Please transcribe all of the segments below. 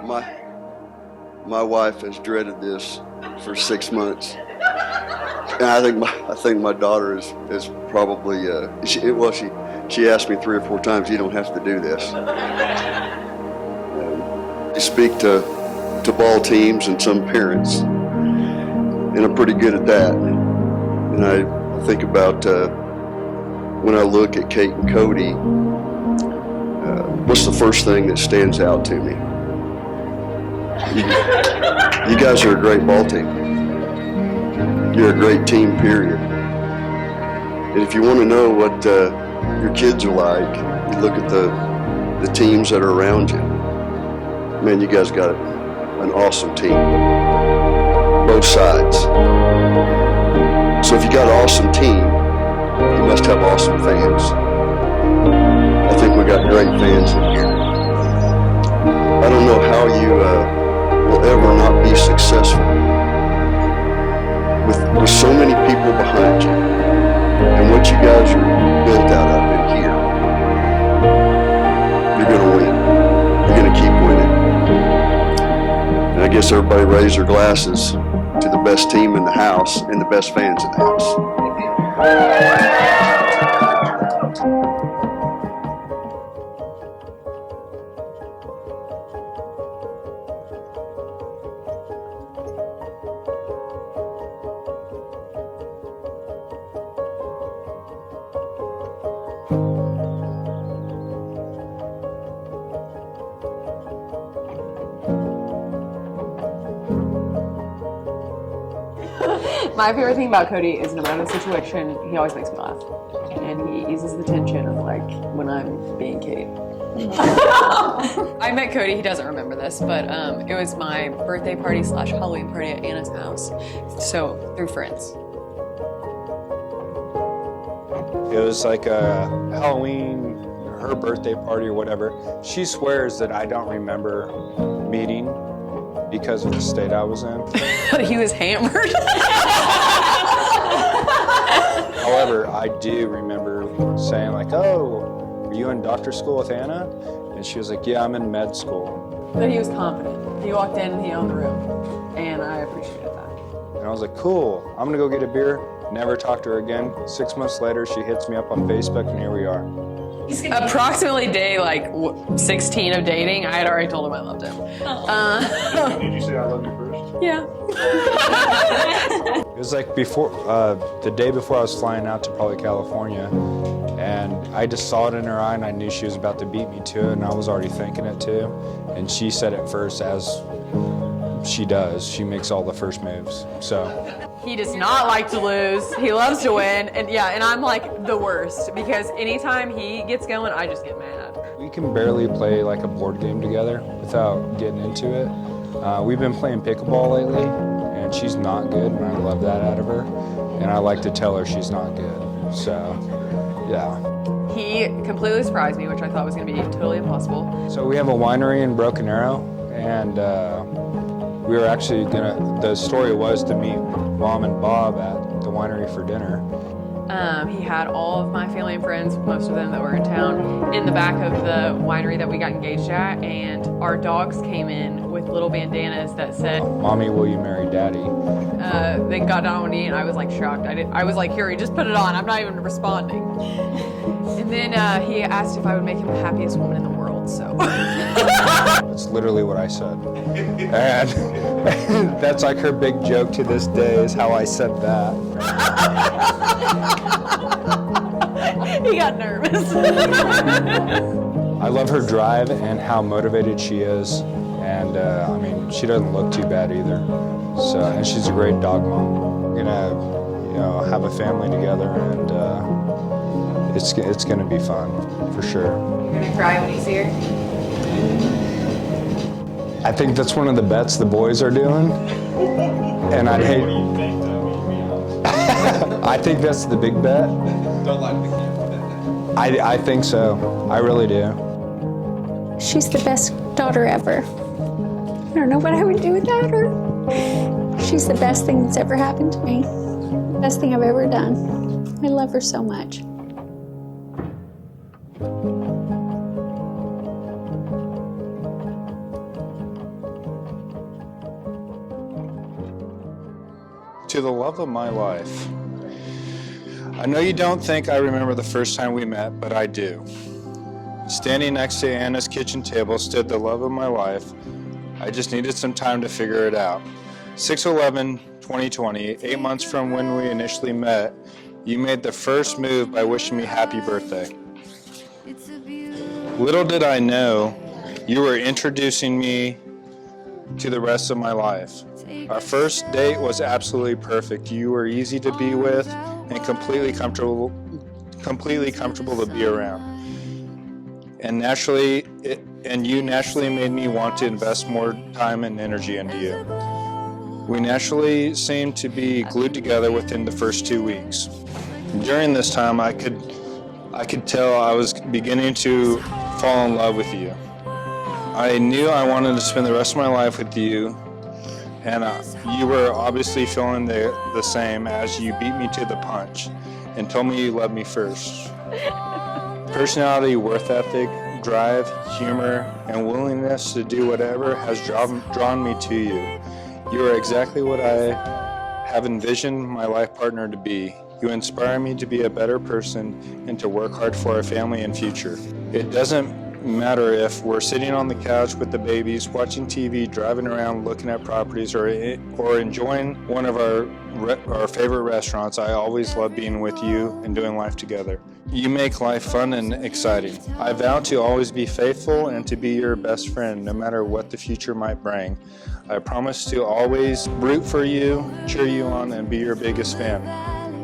My wife has dreaded this for 6 months, and I think my daughter is probably she asked me 3 or 4 times, "You don't have to do this." I speak to ball teams and some parents, and I'm pretty good at that. And I think about when I look at Kate and Cody, what's the first thing that stands out to me? You guys are a great ball team. You're a great team, period. And if you want to know what your kids are like, you look at the teams that are around you. Man, you guys got an awesome team, both sides. So if you got an awesome team, you must have awesome fans. I think we got great fans in here. I don't know how you will ever not be successful with so many people behind you and what you guys are built out of in here. You're going to win. You're going to keep winning. And I guess everybody raise their glasses to the best team in the house and the best fans in the house. My favorite thing about Cody is no matter the situation, he always makes me laugh. And he eases the tension of like when I'm being Kate. I met Cody, he doesn't remember this, but it was my birthday party / Halloween party at Anna's house. So, through friends. It was like a Halloween, her birthday party or whatever. She swears that I don't remember meeting because of the state I was in. He was hammered. However, I do remember saying like, "Oh, are you in doctor school with Anna?" And she was like, "Yeah, I'm in med school." But he was confident. He walked in and he owned the room. And I appreciated that. And I was like, "Cool, I'm gonna go get a beer." Never talked to her again. 6 months later, she hits me up on Facebook and here we are. Approximately day 16 of dating, I had already told him I loved him. Did you say I love you first? Yeah. It was like before, the day before I was flying out to probably California, and I just saw it in her eye and I knew she was about to beat me to it, and I was already thinking it too. And she said it first, as she does. She makes all the first moves, so. He does not like to lose. He loves to win. And yeah, and I'm like the worst because anytime he gets going, I just get mad. We can barely play like a board game together without getting into it. We've been playing pickleball lately, and she's not good, and I love that out of her. And I like to tell her she's not good, so yeah. He completely surprised me, which I thought was gonna be totally impossible. So we have a winery in Broken Arrow, and we were actually the story was to meet Mom and Bob at the winery for dinner. He had all of my family and friends, most of them that were in town, in the back of the winery that we got engaged at, and our dogs came in with little bandanas that said, "Mommy, will you marry Daddy?" They got down on one knee, and I was like shocked. I was like, "Here, just put it on. I'm not even responding." And then he asked if I would make him the happiest woman in the world, so. That's literally what I said. And that's like her big joke to this day is how I said that. He got nervous. I love her drive and how motivated she is. And I mean, she doesn't look too bad either. So, and she's a great dog mom. We're gonna, have a family together, and it's gonna be fun for sure. You're gonna cry when you see her? I think that's one of the bets the boys are doing, and I'd hate. I think that's the big bet. Don't lie to the camera. I think so. I really do. She's the best daughter ever. I don't know what I would do without her. She's the best thing that's ever happened to me. Best thing I've ever done. I love her so much. To the love of my life. I know you don't think I remember the first time we met, but I do. Standing next to Anna's kitchen table stood the love of my life. I just needed some time to figure it out. 6/11/2020, 8 months from when we initially met, you made the first move by wishing me happy birthday. Little did I know, you were introducing me to the rest of my life. Our first date was absolutely perfect. You were easy to be with and completely comfortable to be around. And you naturally made me want to invest more time and energy into you. We naturally seemed to be glued together within the first 2 weeks. During this time, I could tell I was beginning to fall in love with you. I knew I wanted to spend the rest of my life with you, and you were obviously feeling the same as you beat me to the punch and told me you loved me first. Personality, work ethic, drive, humor, and willingness to do whatever has drawn me to you. You are exactly what I have envisioned my life partner to be. You inspire me to be a better person and to work hard for our family and future. It doesn't matter if we're sitting on the couch with the babies, watching TV, driving around, looking at properties, or enjoying one of our favorite restaurants. I always love being with you and doing life together. You make life fun and exciting. I vow to always be faithful and to be your best friend, no matter what the future might bring. I promise to always root for you, cheer you on, and be your biggest fan.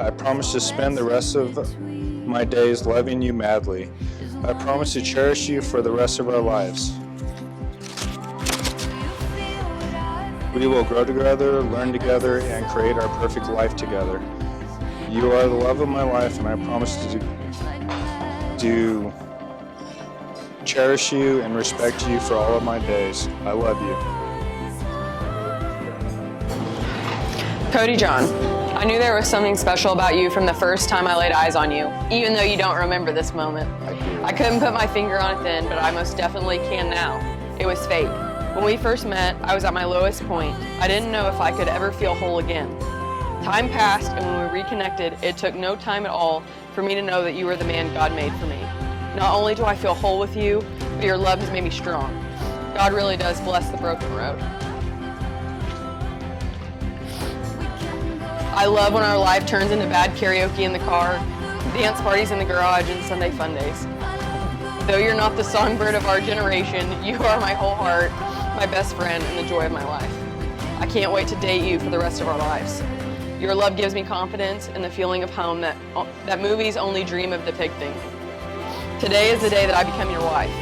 I promise to spend the rest of my days loving you madly. I promise to cherish you for the rest of our lives. We will grow together, learn together, and create our perfect life together. You are the love of my life, and I promise to cherish you and respect you for all of my days. I love you. Cody John, I knew there was something special about you from the first time I laid eyes on you, even though you don't remember this moment. I couldn't put my finger on it then, but I most definitely can now. It was fate. When we first met, I was at my lowest point. I didn't know if I could ever feel whole again. Time passed, and when we reconnected, it took no time at all for me to know that you were the man God made for me. Not only do I feel whole with you, but your love has made me strong. God really does bless the broken road. I love when our life turns into bad karaoke in the car, dance parties in the garage, and Sunday fun days. Though you're not the songbird of our generation, you are my whole heart, my best friend, and the joy of my life. I can't wait to date you for the rest of our lives. Your love gives me confidence and the feeling of home that movies only dream of depicting. Today is the day that I become your wife.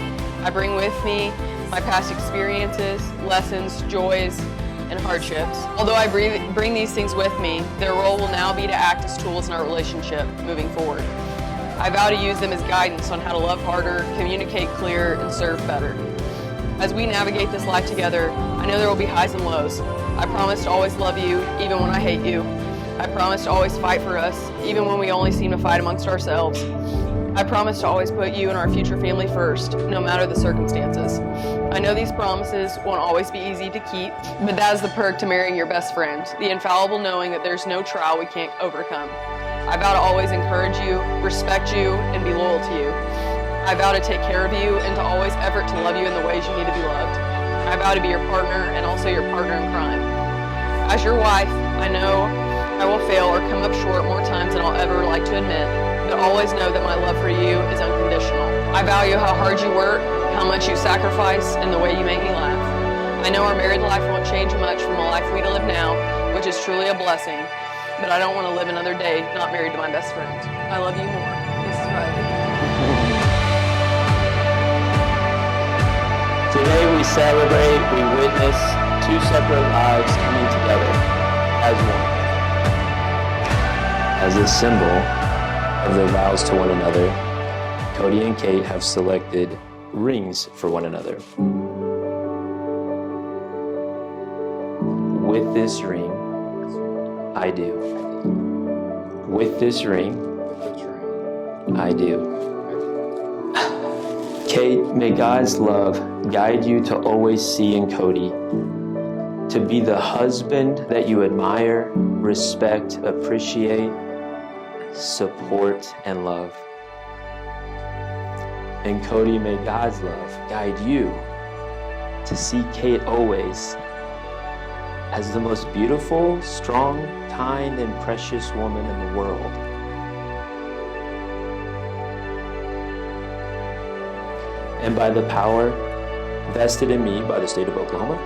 I bring with me my past experiences, lessons, joys, and hardships. Although I bring these things with me, their role will now be to act as tools in our relationship moving forward. I vow to use them as guidance on how to love harder, communicate clearer, and serve better. As we navigate this life together, I know there will be highs and lows. I promise to always love you, even when I hate you. I promise to always fight for us, even when we only seem to fight amongst ourselves. I promise to always put you and our future family first, no matter the circumstances. I know these promises won't always be easy to keep, but that is the perk to marrying your best friend, the infallible knowing that there's no trial we can't overcome. I vow to always encourage you, respect you, and be loyal to you. I vow to take care of you and to always effort to love you in the ways you need to be loved. I vow to be your partner and also your partner in crime. As your wife, I know I will fail or come up short more times than I'll ever like to admit, but always know that my love for you is unconditional. I value how hard you work, how much you sacrifice, and the way you make me laugh. I know our married life won't change much from the life we live now, which is truly a blessing, but I don't want to live another day not married to my best friend. I love you more. Mrs. Riley. Today we celebrate, we witness two separate lives coming together as one. As a symbol of their vows to one another, Cody and Kate have selected rings for one another. With this ring, I do. With this ring, I do. Kate, may God's love guide you to always see in Cody to be the husband that you admire, respect, appreciate, support, and love. And Cody, may God's love guide you to see Kate always as the most beautiful, strong, kind, and precious woman in the world. And by the power vested in me by the state of Oklahoma,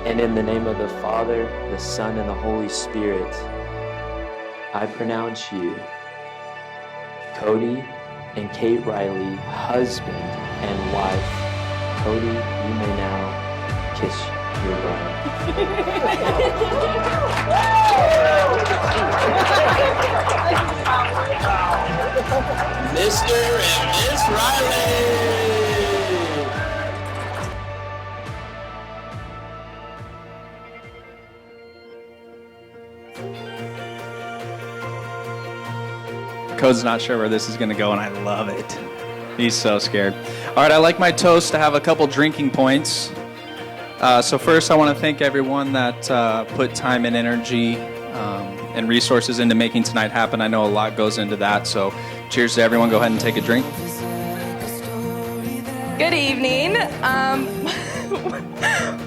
and in the name of the Father, the Son, and the Holy Spirit, I pronounce you, Cody and Kate Riley, husband and wife. Cody, you may now kiss your bride. Mr. and Miss Riley! Code's not sure where this is going to go, and I love it. He's so scared. All right, I like my toast to have a couple drinking points. So first, I want to thank everyone that put time and energy and resources into making tonight happen. I know a lot goes into that, so cheers to everyone. Go ahead and take a drink. Good evening.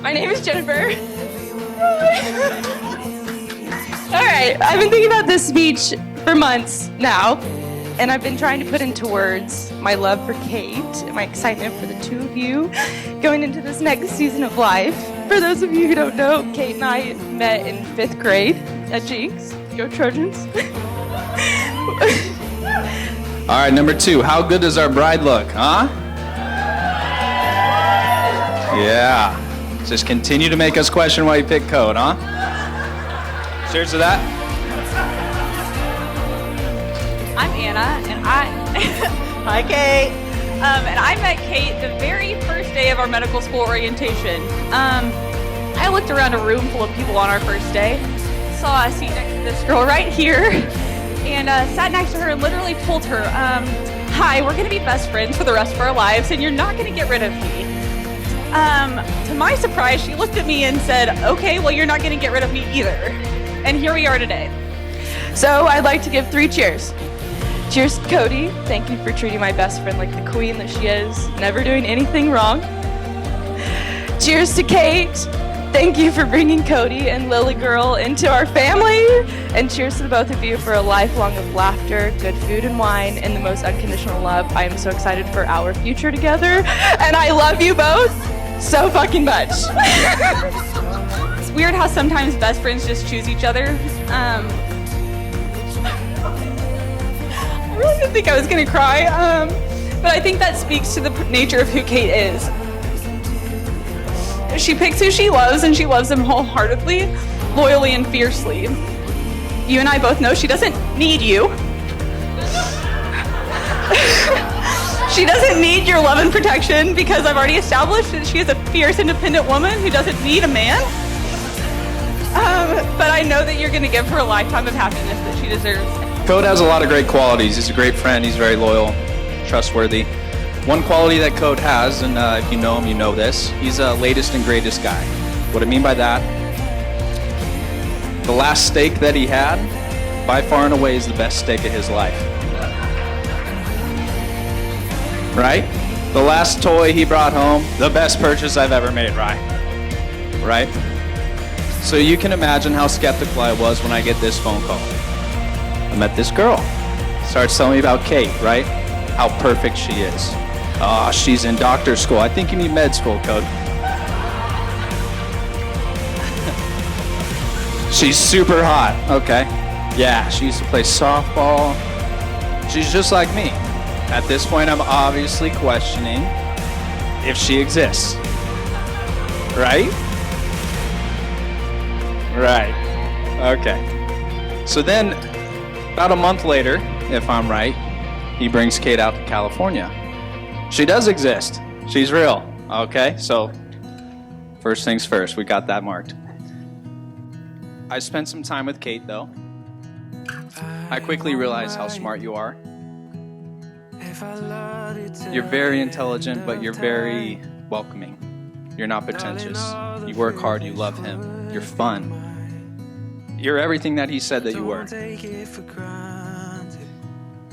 My name is Jennifer. All right, I've been thinking about this speech for months now, and I've been trying to put into words my love for Kate and my excitement for the two of you going into this next season of life. For those of you who don't know, Kate and I met in 5th grade at Jinx. Go Trojans. All right, number 2. How good does our bride look, huh? Yeah. Just continue to make us question why you picked Code, huh? Cheers to that. I'm Anna, and hi Kate. And I met Kate the very first day of our medical school orientation. I looked around a room full of people on our first day, saw a seat next to this girl right here, and sat next to her and literally told her, hi, we're gonna be best friends for the rest of our lives, and you're not gonna get rid of me. To my surprise, she looked at me and said, okay, well, you're not gonna get rid of me either. And here we are today. So I'd like to give 3 cheers. Cheers to Cody. Thank you for treating my best friend like the queen that she is, never doing anything wrong. Cheers to Kate. Thank you for bringing Cody and Lily Girl into our family. And cheers to the both of you for a lifelong of laughter, good food and wine, and the most unconditional love. I am so excited for our future together. And I love you both so fucking much. It's weird how sometimes best friends just choose each other. I really didn't think I was gonna cry, but I think that speaks to the nature of who Kate is. She picks who she loves, and she loves them wholeheartedly, loyally, and fiercely. You and I both know she doesn't need you. She doesn't need your love and protection, because I've already established that she is a fierce, independent woman who doesn't need a man. But I know that you're gonna give her a lifetime of happiness that she deserves. Code has a lot of great qualities. He's a great friend. He's very loyal, trustworthy. One quality that Code has, and if you know him, you know this, he's a latest and greatest guy. What I mean by that, the last steak that he had, by far and away, is the best steak of his life. Right? The last toy he brought home, the best purchase I've ever made, right? Right? So you can imagine how skeptical I was when I get this phone call. I met this girl. Starts telling me about Kate, right? How perfect she is. Oh, she's in doctor school. I think you need med school, Code. She's super hot. Okay. Yeah, she used to play softball. She's just like me. At this point, I'm obviously questioning if she exists. Right? Right. Okay. So then, about a month later, if I'm right, he brings Kate out to California. She does exist. She's real. Okay, so first things first, we got that marked. I spent some time with Kate, though. I quickly realized how smart you are. You're very intelligent, but you're very welcoming. You're not pretentious. You work hard. You love him. You're fun. You're everything that he said that you were.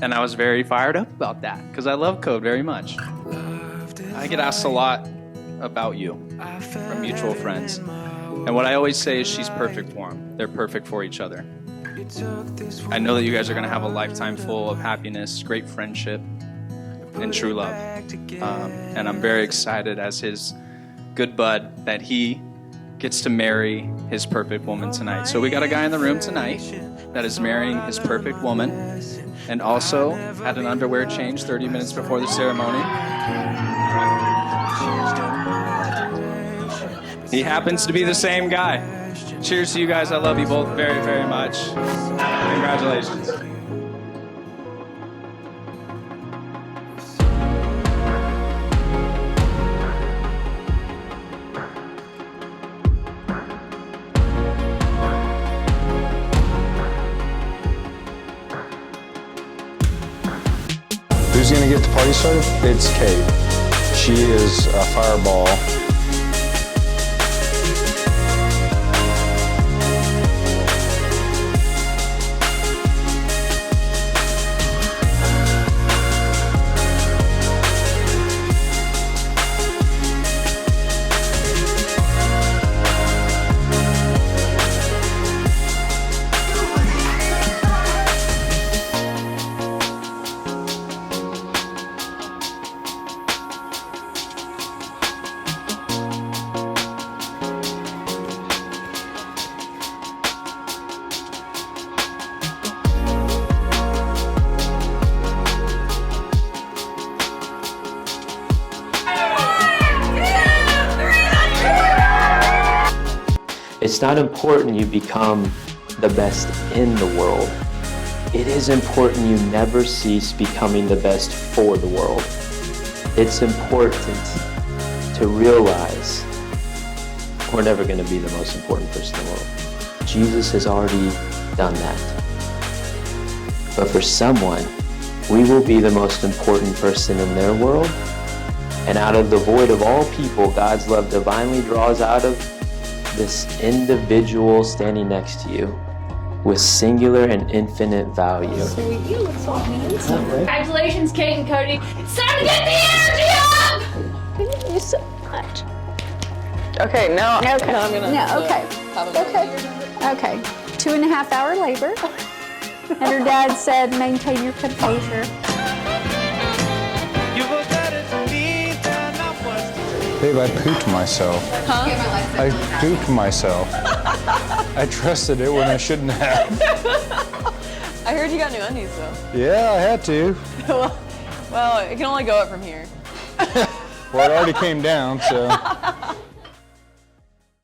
And I was very fired up about that because I love Code very much. I get asked a lot about you from mutual friends. And what I always say is she's perfect for him. They're perfect for each other. I know that you guys are going to have a lifetime full of happiness, great friendship, and true love. And I'm very excited as his good bud that he gets to marry his perfect woman tonight. So we got a guy in the room tonight that is marrying his perfect woman and also had an underwear change 30 minutes before the ceremony. He happens to be the same guy. Cheers to you guys. I love you both very, very much. Congratulations. Who's gonna get the party started? It's Kate. She is a fireball. It's not important you become the best in the world. It is important you never cease becoming the best for the world. It's important to realize we're never going to be the most important person in the world. Jesus has already done that. But for someone, we will be the most important person in their world. And out of the void of all people, God's love divinely draws out of this individual standing next to you with singular and infinite value. You look so handsome. Congratulations, Kate and Cody. It's time to get the energy up! I love you so much. Okay, now, Okay. now I'm gonna. No, okay. have a Okay. 2.5 hour labor. And her dad said, maintain your composure. Babe, I pooped myself. Huh? I pooped myself. I trusted it when I shouldn't have. I heard you got new undies though. Yeah, I had to. Well, it can only go up from here. Well, it already came down, so.